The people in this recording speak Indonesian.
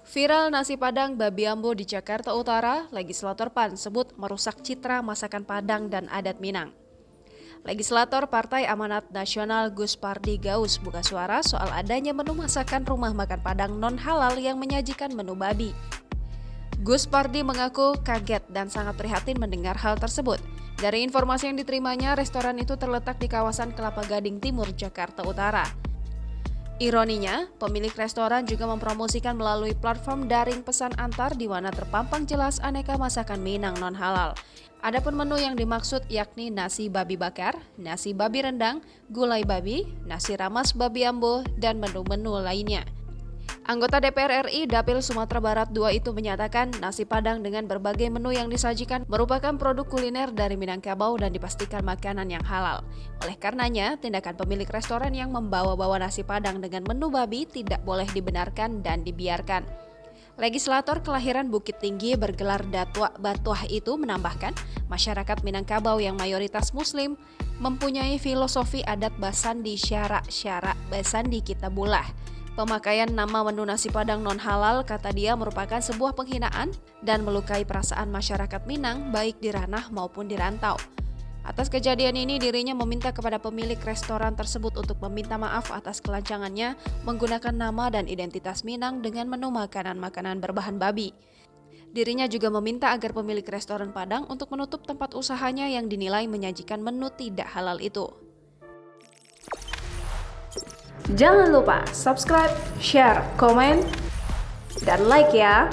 Viral nasi Padang babi ambo di Jakarta Utara, legislator PAN sebut merusak citra masakan Padang dan adat Minang. Legislator Partai Amanat Nasional Gus Pardi Gaus buka suara soal adanya menu masakan rumah makan Padang non-halal yang menyajikan menu babi. Gus Pardi mengaku kaget dan sangat prihatin mendengar hal tersebut. Dari informasi yang diterimanya, restoran itu terletak di kawasan Kelapa Gading Timur, Jakarta Utara. Ironinya, pemilik restoran juga mempromosikan melalui platform daring pesan antar di mana terpampang jelas aneka masakan Minang non-halal. Adapun menu yang dimaksud yakni nasi babi bakar, nasi babi rendang, gulai babi, nasi ramas babi ambo, dan menu-menu lainnya. Anggota DPR RI Dapil Sumatera Barat II itu menyatakan nasi Padang dengan berbagai menu yang disajikan merupakan produk kuliner dari Minangkabau dan dipastikan makanan yang halal. Oleh karenanya, tindakan pemilik restoran yang membawa-bawa nasi Padang dengan menu babi tidak boleh dibenarkan dan dibiarkan. Legislator kelahiran Bukit Tinggi bergelar Datua Batuah itu menambahkan, masyarakat Minangkabau yang mayoritas Muslim mempunyai filosofi adat Basandi Syara Basandi Kitabulah. Pemakaian nama menu nasi Padang non-halal, kata dia, merupakan sebuah penghinaan dan melukai perasaan masyarakat Minang baik di ranah maupun di rantau. Atas kejadian ini, dirinya meminta kepada pemilik restoran tersebut untuk meminta maaf atas kelancangannya menggunakan nama dan identitas Minang dengan menu makanan-makanan berbahan babi. Dirinya juga meminta agar pemilik restoran Padang untuk menutup tempat usahanya yang dinilai menyajikan menu tidak halal itu. Jangan lupa subscribe, share, komen, dan like ya!